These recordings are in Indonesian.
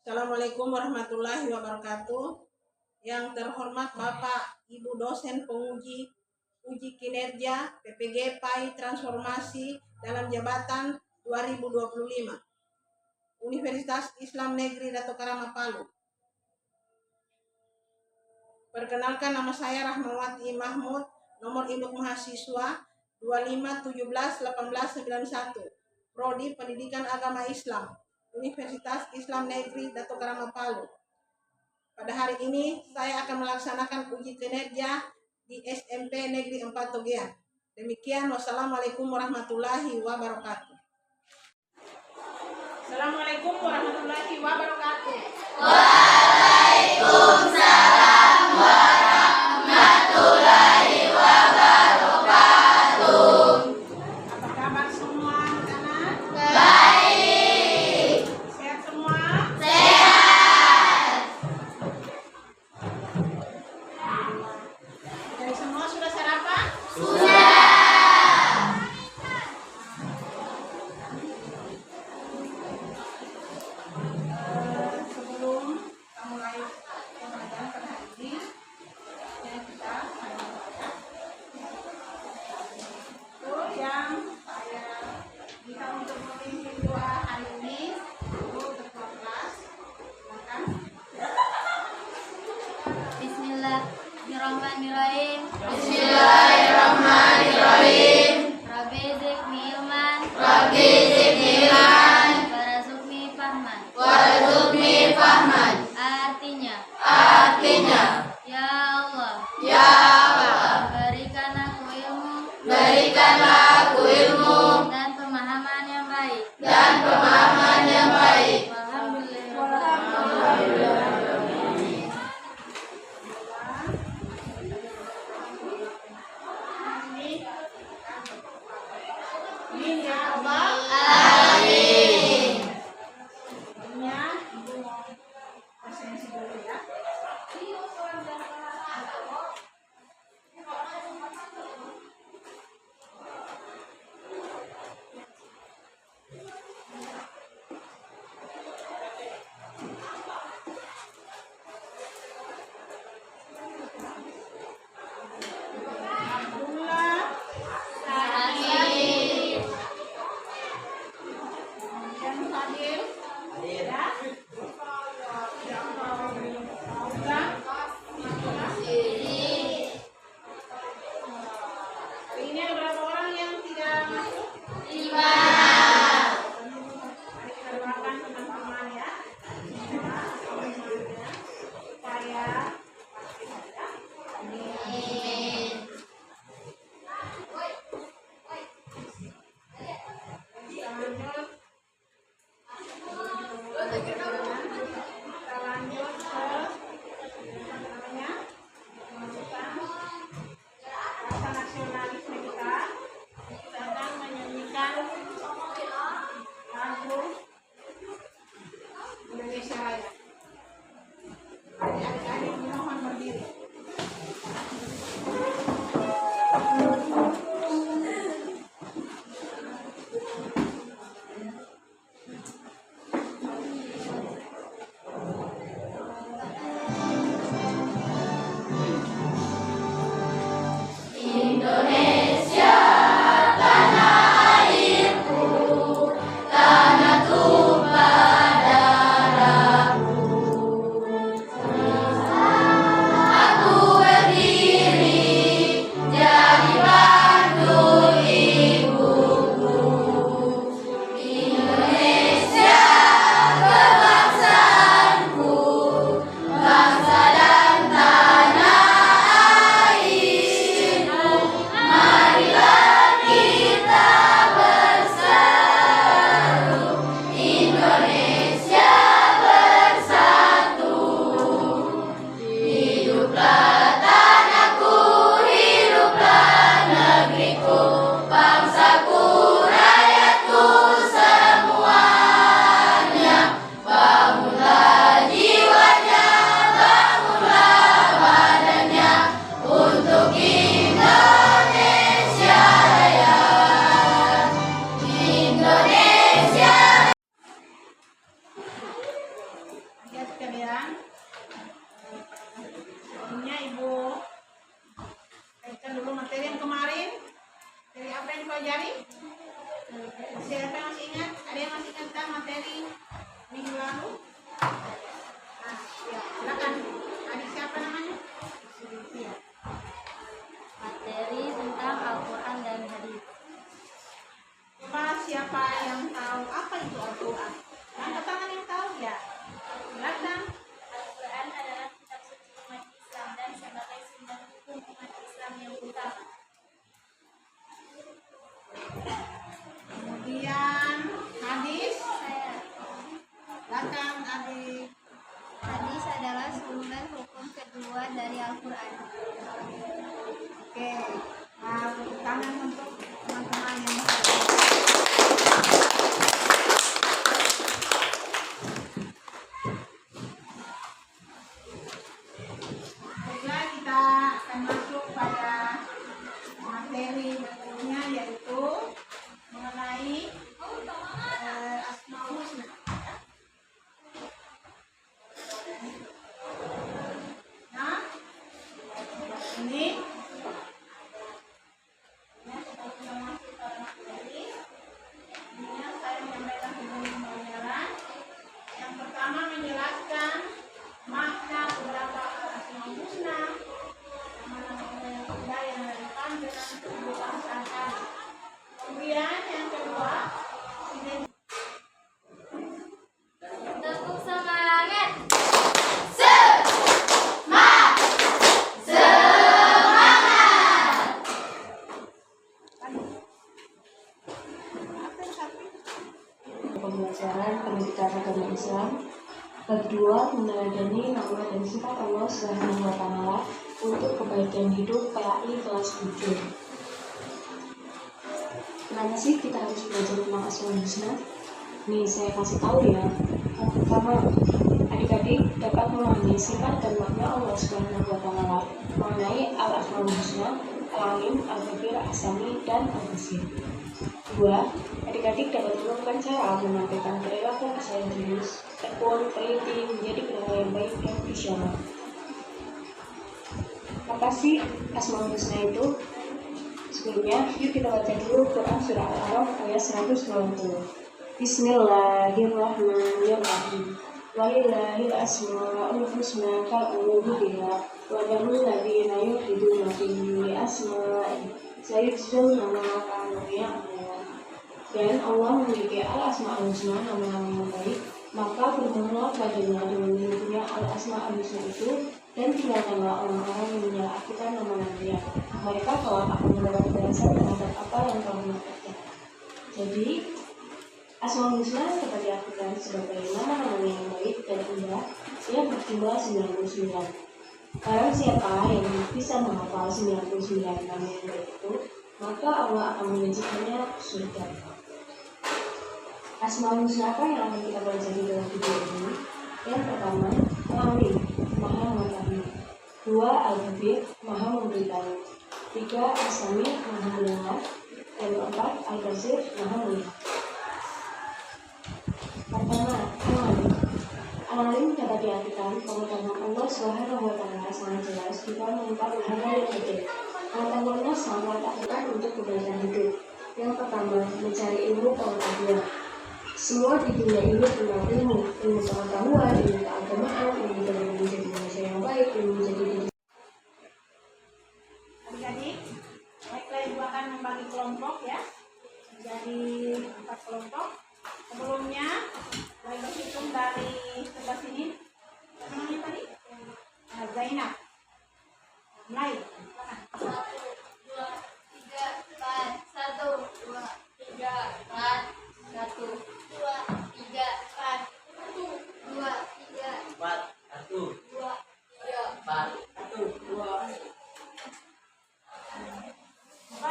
Assalamualaikum warahmatullahi wabarakatuh. Yang terhormat Bapak Ibu dosen penguji uji kinerja PPG PAI Transformasi dalam jabatan 2025 Universitas Islam Negeri Dato Karama Palu. Perkenalkan, nama saya Rahmawati Mahmud, nomor induk mahasiswa 25171891, Prodi Pendidikan Agama Islam, Universitas Islam Negeri Dato Karama Palu. Pada hari ini saya akan melaksanakan uji kinerja di SMP Negeri 4 Togean. Demikian, wassalamualaikum warahmatullahi wabarakatuh. Assalamualaikum warahmatullahi wabarakatuh. Waalaikumsalam warahmatullahi wabarakatuh. Apa kabar semua anak-anak? Baik. Sehat semua? Sehat. Dari semua sudah sarapan? Sudah. Sebelum kita mulai pembelajaran pada hari ini, kita itu yang saya minta untuk memimpin doa hari ini itu ketua kelas. Silakan. Bismillahirrahmanirrahim. Bismillahirrahmanirrahim. Rabbi zidni ilman. Rabbi zidni ilman. Warzuqni fahman. Warzuqni fahman. Artinya, Ya Allah, ya Allah, berikan aku ilmu berikanlah aku ilmu dan pemahaman yang baik. dan pemahaman yang baik. Amin ya Allah. Amin. Sebelumnya Ibu mau presensi dulu ya. Abdullah, Amin. kemudian Fadil, ya. Fauzan, hari ini ada berapa orang yang tidak masuk? 5. Mari kita doakan teman-teman ya. Supaya pasti saja. Amin. Kita lanjut. Kita lanjut ke namanya pemasukan rasa nasionalisme kita. Kita akan menyanyikan pelajari? Siapa yang masih ingat? Ada yang masih ingat kan materi minggu lalu? Nah, ya, silakan. Adik siapa namanya? Sylvia. Materi tentang Al-Quran dan hadis. Coba siapa yang tahu apa itu Al-Quran? Angkat tangan yang tahu ya. Silakan. Al-Quran adalah kitab suci umat Islam dan sebagai sumber hukum umat Islam yang utama. Kemudian hadis. Saya Silakan adik. Hadis adalah sumber hukum kedua dari Al-Quran. Oke. Nah, tepuk tangan untuk teman-teman yang baiklah, kita akan masuk pada materi berikutnya, yaitu mengenai Asmaul Husna. Nah, ini saya menyampaikan pembayaran. Yang pertama menjelaskan makna beberapa Asmaul Husna, nama-nama yang indah yang relevan dengan kehidupan sehari. Kemudian yang kedua, Tepuk semangat. Pembelajaran pendidikan agama Islam. Bab 2 meneladani nama dan sifat Allah Subhanahu wa Ta'ala untuk kebaikan hidup PAI kelas 7. Kenapa sih kita harus belajar tentang Asmaul Husna? Nih saya kasih tahu ya. Yang pertama, adik-adik dapat memahami sifat dan makna Allah Subhanahu wa Ta'ala mengenai Al-Asmaul Husna, Al-Alim, Al-Khabir, As-Sami, dan Al-Basir. 2. Adik-adik dapat menemukan cara menyampaikan perilaku serius, tekun, teliti menjadi pendengar yang baik dan visioner. Apa sih Asmaul Husna itu? Sebelumnya, yuk kita baca dulu Quran Surah Al-A'raf ayat 120. Bismillahirrahmanirrahim. Walillahil asma'ul husna fad'uuhu biha wa dharul ladzina yulhiduna fi asma'ihi sayujzauna ma kanu ya'malun. Dan Allah memiliki al-asma'ul husna, nama-nama yang baik, maka berdoalah padanya dengan menyebutnya al-asma'ul husna itu, dan tinggalkanlah orang-orang yang menyalahgunakan nama-namanya. Mereka kelak akan mendapat balasan terhadap apa yang telah mereka. Jadi, Asmaul Husna dapat diartikan sebagai nama-nama yang baik dan indah yang berjumlah 99. Barang siapa yang bisa menghafal 99 nama yang baik itu, maka Allah akan menyajikannya surga. Asmaul Husna apa yang akan kita pelajari dalam video ini? Yang pertama, Al-Alim, Maha mengetahui. 2. Al-Khabir, Maha memberitahu. 3. As-Sami, Maha mendengar. Dan 4. Al-Basir, Maha melihat. Pertama, Al-Alim. Al-Alim dapat diartikan pengetahuan Allah Subhanahu wa Ta'ala sangat jelas jika mengungkap hal-hal yang kecil. Pengetahuannya sangat akurat untuk kebaikan hidup. Yang pertama, mencari ilmu pengetahuan. Semua di dunia ini tentang ilmu pengetahuan, ilmu keagamaan, ilmu menjadi manusia yang baik, ilmu menjadi diri. adik-adik, baiklah ibu akan membagi kelompok ya, menjadi 4 kelompok. Sebelumnya, mulai berhitung dari sebelah sini. Siapa namanya tadi? Zainab. Mulai. Silakan. 1, 2, 3, 4, 1, 2, 3, 4, 1, 2, 3, 4.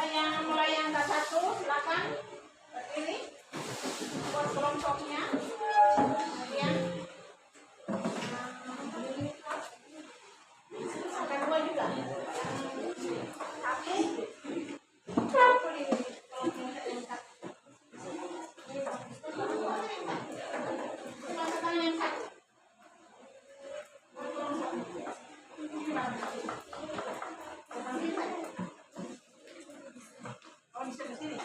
Yang mulai yang angka 1, silakan berdiri. Buat kelompoknya. Kemudian sampai 2 juga. 1, di sebelah sini.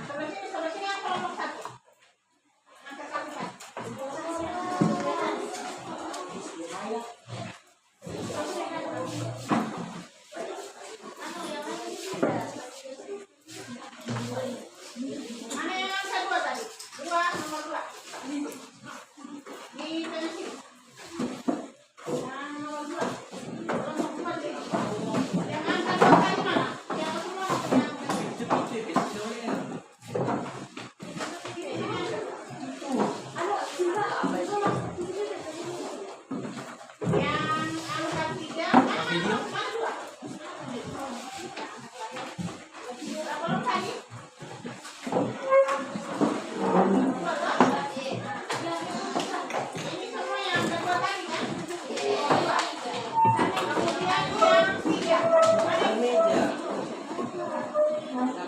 Sebelah sini yang kelompok 1. Angkat kaki Pak. Mana yang angka 2 tadi? 2, nomor 2. Di sebelah sini. Yang nomor 2. Kelompok 2 sini. Yang angka 2 tadi mana? Yang semua yang yang angka 3 mana 2? Berapa orang tadi? Ini semua yang kedua tadi kan? Kemudian yang 3.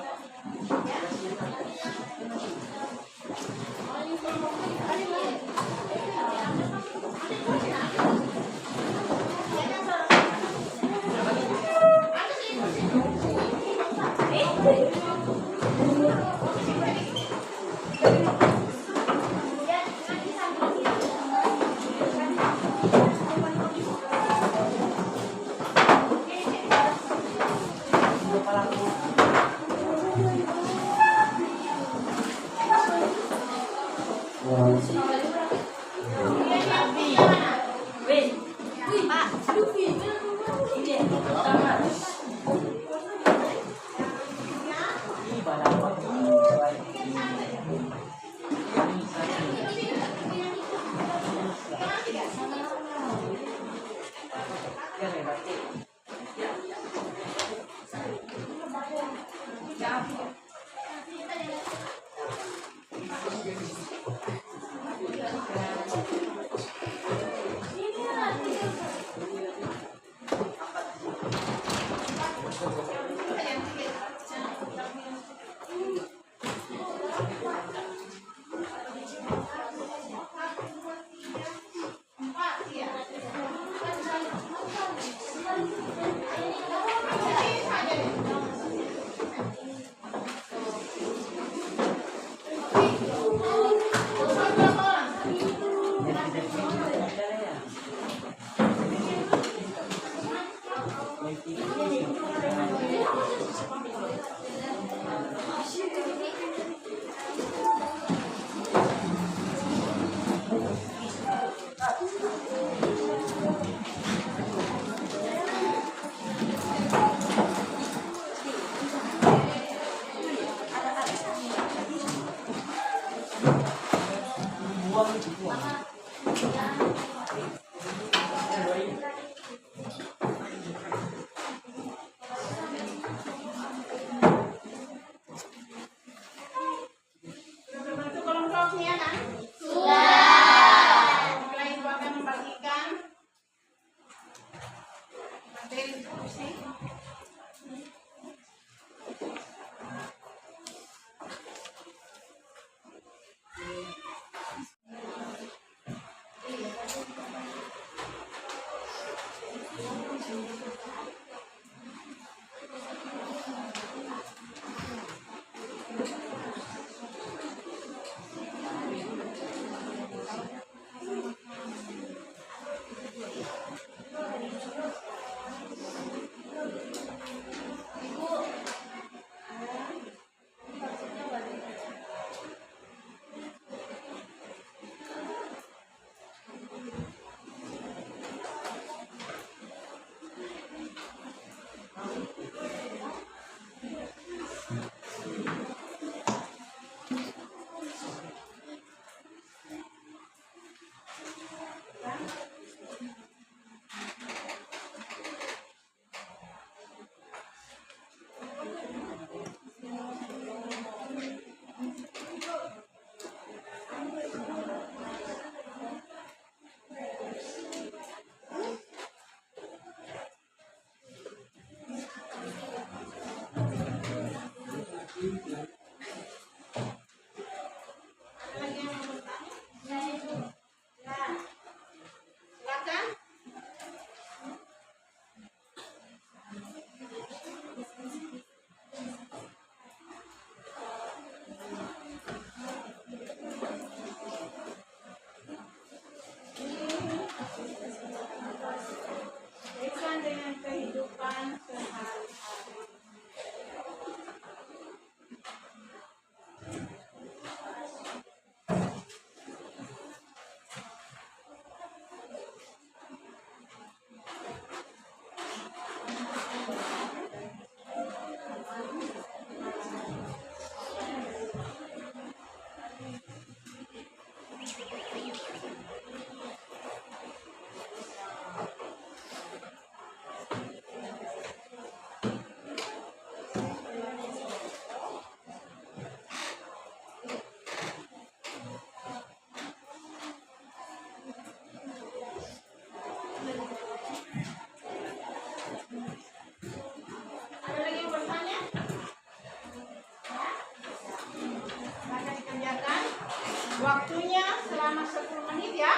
Waktunya selama 10 menit ya.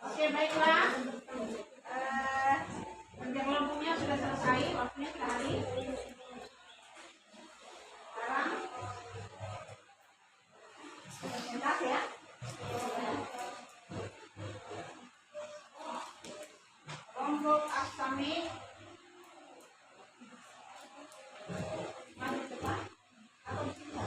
Oke, baiklah. Kerja kelompoknya sudah selesai, waktunya sekali. Sekarang pentas ya. Kelompok Asami maju cepat atau bisa.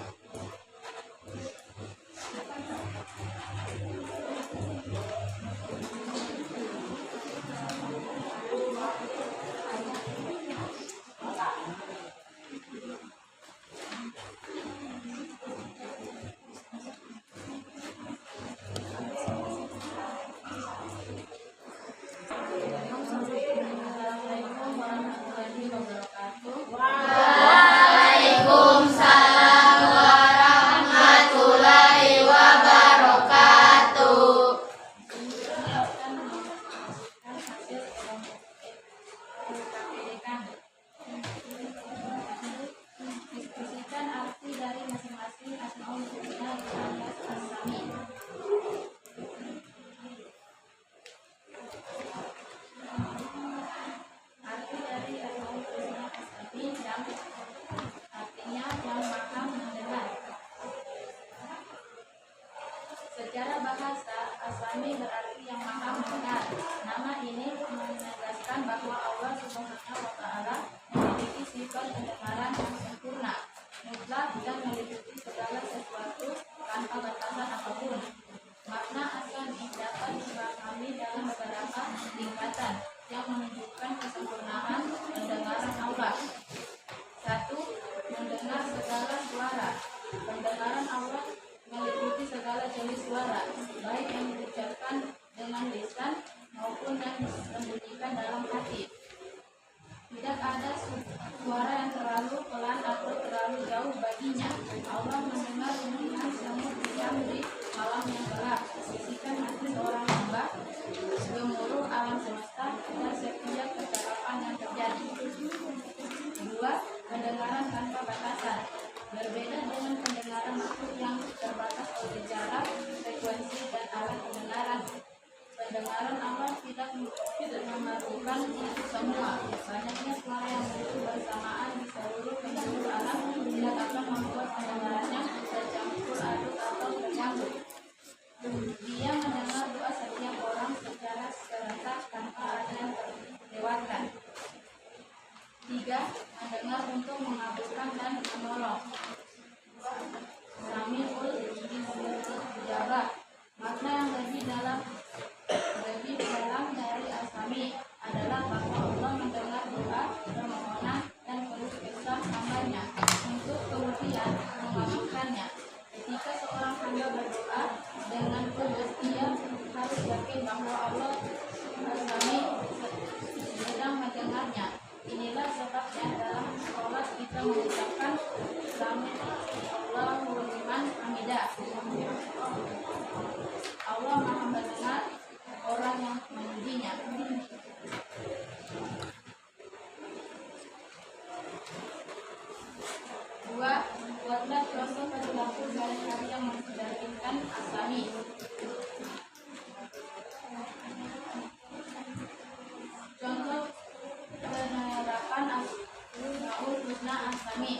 Waalaikumsalam warahmatullahi wabarakatuh. Diskusikan arti dari masing-masing asmaul husna 15 asami. Arti dari asmaul husna asami yang artinya yang maha mendengar. Secara bahasa, asami berarti yang maha mendengar. Nama ini menegaskan bahwa Allah Subhanahu wa Ta'ala memiliki sifat pendengaran yang sempurna, mutlak dan meliputi segala sesuatu tanpa batasan apapun. Makna asami dapat dipahami dalam beberapa tingkatan yang menunjukkan kesempurnaan pendengaran Allah. 1. Mendengar segala suara. Pendengaran Allah meliputi segala jenis suara, baik yang diucapkan dengan lisan maupun yang disembunyikan dalam hati. Tidak ada suara yang terlalu pelan atau terlalu jauh baginya. Allah mendengar renungan semut yang di malam yang gelap, bisikan hati seorang hamba, gemuruh alam semesta, dan setiap kecelakaan yang terjadi. 2. Pendengaran tanpa batasan. Berbeda dengan pendengaran makhluk yang terbatas oleh jarak, frekuensi, dan alat pendengaran. Pendengaran Allah tidak memerlukan itu semua. Banyaknya suara yang muncul bersamaan di seluruh penjuru alam tidak akan membuat pendengarannya tercampur aduk atau terganggu. Dia mendengar doa setiap orang secara serentak tanpa ada yang terlewatkan. 3. Mendengar untuk mengabulkan dan menolong. Sami'ul Ijabah. Makna yang lebih dalam dari asami adalah bahwa Allah mendengar doa, permohonan, dan keluh kesah hambanya untuk kemudian mengabulkannya. Ketika seorang hamba berdoa dengan tulus, dia harus yakin bahwa Allah asami sedang mendengarnya. Inilah sebabnya dalam sholat kita mengucapkan Sami Allahu liman hamidah. Allah maha mendengar orang yang memujinya. 2. Buatlah contoh perilaku sehari-hari yang mencerminkan asami. Contoh penerapan asmaul husna asami.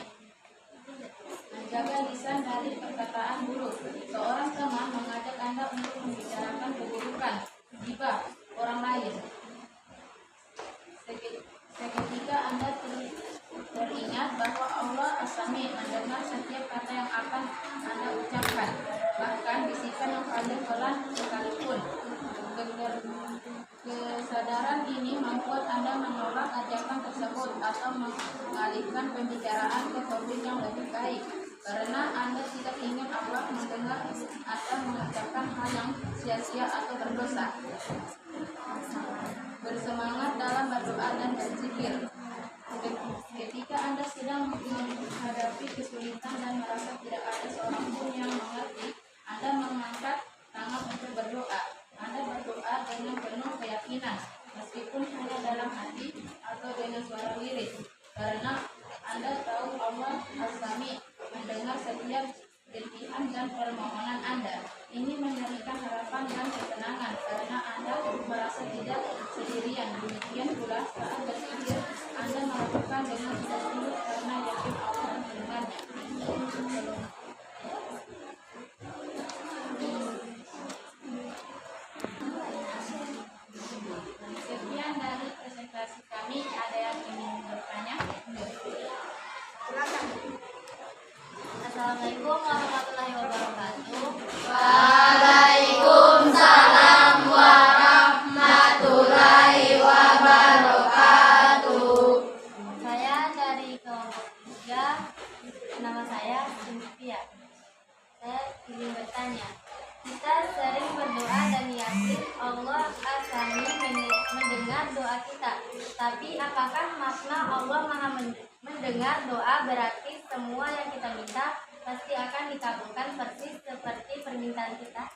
Menjaga lisan dari perkataan buruk. Seorang teman mengajak Anda untuk membicarakan keburukan, ghibah orang lain. Seketika Anda teringat bahwa Allah asami mendengar setiap kata yang akan Anda ucapkan, bahkan bisikan yang paling pelan sekalipun. Kesadaran ini membuat Anda menolak ajakan tersebut atau mengalihkan pembicaraan ke topik yang lebih baik, karena Anda tidak ingin Allah mendengar atau mengucapkan hal yang sia-sia atau berdosa. Bersemangat dalam berdoa dan berzikir. Ketika Anda sedang menghadapi kesulitan dan merasa tidak ada seorang pun yang mengerti, Anda menganggap mengabulkan permohonan Anda. Ini memberikan harapan dan ketenangan karena Anda merasa tidak sendirian. Demikian pula saat berpikir Anda melakukan dengan tulus karena yakin Allah mendengarnya. Sekian dari presentasi kami. Ada yang ingin bertanya? Silakan. Assalamualaikum warahmatullahi wabarakatuh. Waalaikumsalam warahmatullahi wabarakatuh. Saya dari kelompok 3. Nama saya Cynthia. Saya ingin bertanya. Kita sering berdoa dan yakin Allah akan mendengar doa kita. Tapi apakah makna Allah Maha mendengar doa berarti semua yang kita minta pasti akan dikabulkan persis seperti permintaan kita?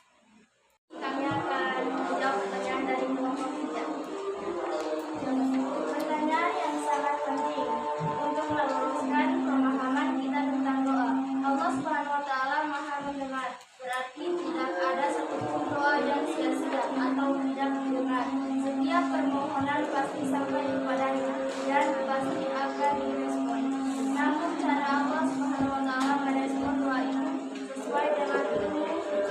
Kami akan menjawab pertanyaan dari kelompok 3. Pertanyaan yang sangat penting untuk meluruskan pemahaman kita tentang doa. Allah Subhanahu wa Ta'ala Maha mendengar, berarti tidak ada satupun doa yang sia-sia atau tidak didengar. Setiap permohonan pasti sampai kepadanya dan pasti akan direspon. Namun cara Allah Subhanahu wa Ta'ala merespon doa itu sesuai dengan ilmu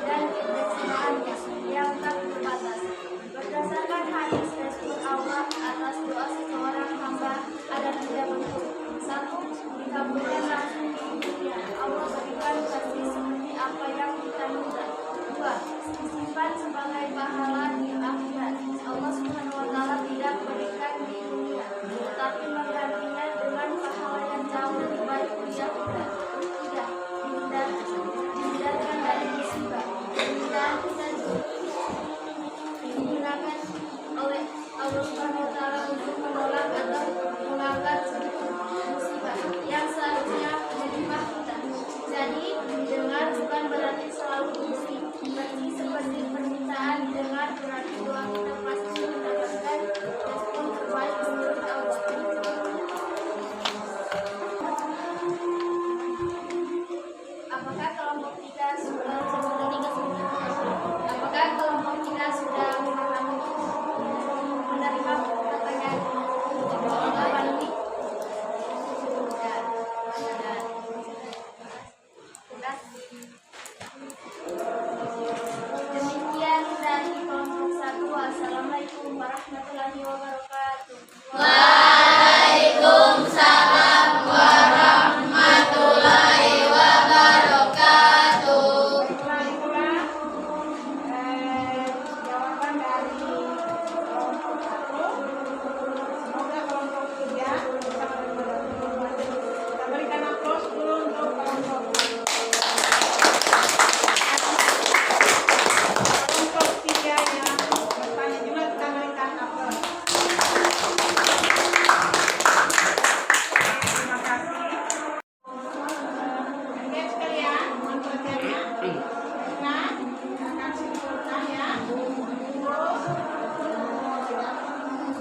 dan kebijakannya yang tak terbatas. Berdasarkan hadis respon Allah atas doa seseorang hamba ada 3 bentuk. 1. Dikabulkan langsung di dunia. Allah berikan pasti seperti apa yang kita minta. 2. Disimpan sebagai pahala di akhirat. Allah Subhanahu wa Ta'ala tidak berikan di dunia, tetapi menggantinya dengan pahala yang jauh lebih baik di akhirat. 3. Dihindarkan dari musibah. Dan digunakan oleh Allah Subhanahu wa Ta'ala untuk menolak atau mengangkat musibah yang seharusnya menimpa kita. Jadi didengar bukan berarti selalu diisi. Berarti seperti permintaan didengar berarti doa kita pasti mendapatkan respon terbaik menurut Allah. Apakah kelompok kita sudah memahami menerima pertanyaan jawaban ini? Demikian dari kelompok 1. Wassalamualaikum warahmatullahi wabarakatuh. Waalaikumsalam warahmatullahi wabarakatuh. Setelah itulah jawaban dari kelompok 1. Semoga kelompok 3 bisa menerima. Kita berikan aplaus dulu untuk kelompok 3 yang bertanya juga, kita berikan aplaus. Terima kasih. Oke sekalian, mohon perhatiannya. Nah, akan simpulkan ya. Terus,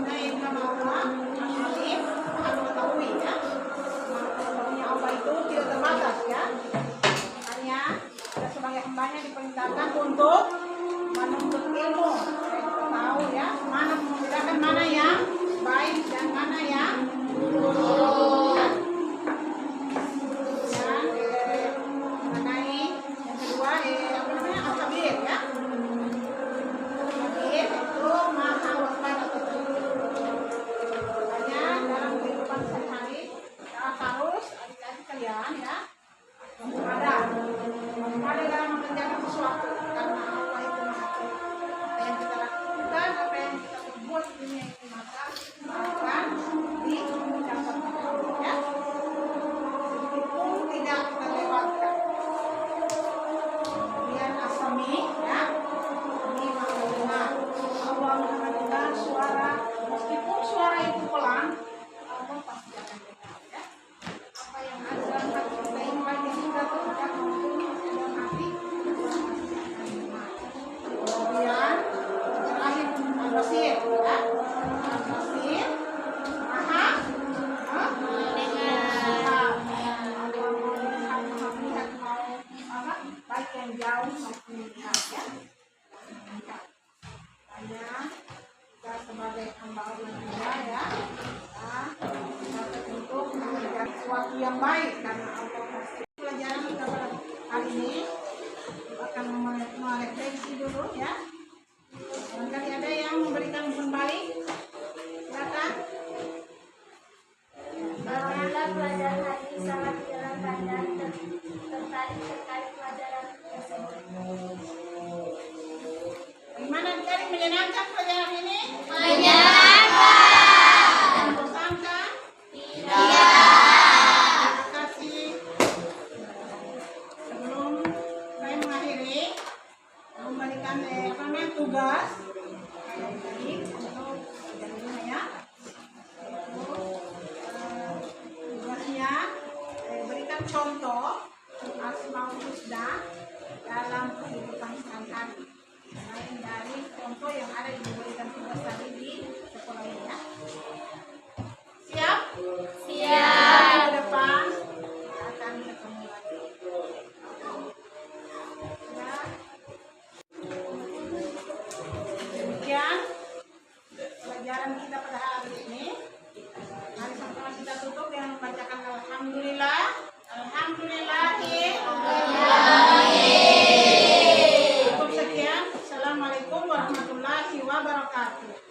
naik nama Allah, Alif, mengetahui ya. Mengetahuinya Allah itu tidak terbatas ya. Makanya kita sebagai hambanya diperintahkan untuk menuntut ilmu. Tahu ya, mana membedakan mana yang baik dan mana yang buruk. Dan mengenai yang kedua apa namanya, al-khabir ya. Al-khabir itu maha waspada betul. Makanya dalam kehidupan sehari-hari kita harus adik-adik kalian ya waspada dalam mengerjakan sesuatu karena Allah itu maha tahu. Apa yang kita lakukan, apa yang kita perbuat di dunia ini maka akan dicatat ya. Sedikitpun tidak terlewatkan. Kemudian asami ya, ini maha mendengar. Allah mendengar suara, meskipun suara itu pelan, Allah pasti akan dengar ya. Apa yang ada dalam hati kita ini baik yang sudah terjadi maupun dalam hati, Allah pasti akan dengar. yang jauh maupun yang dekat ya. Hanya kita sebagai hamba Allah juga ya, kita untuk mengerjakan sesuatu yang baik karena Allah pasti. Pelajaran kita pada hari ini akan merefleksi dulu ya. Barangkali ada yang memberikan umpan balik, silakan. Alhamdulillah pelajaran hari ini sangat menyenangkan dan tertarik terkait pelajaran tersebut. Bagaimana Dikari menyenangkan pelajaran ini? Menyenangkan. Dan bosankan? Tidak. Terima kasih. Sebelum saya mengakhiri, memberikan tugas yang tadi untuk jadinya ya. Tugasnya berikan contoh Asmaul Husna dalam kehidupan sehari-hari. Selain dari contoh yang ada diberikan tugas tadi di sekolah ini ya. Siap? Siap. Ke depan kita akan ketemu lagi. Ya. Demikian pelajaran kita pada hari ini. Mari sama-sama kita tutup dengan membacakan Alhamdulillah. Cukup sekian. Assalamualaikum warahmatullahi wabarakatuh.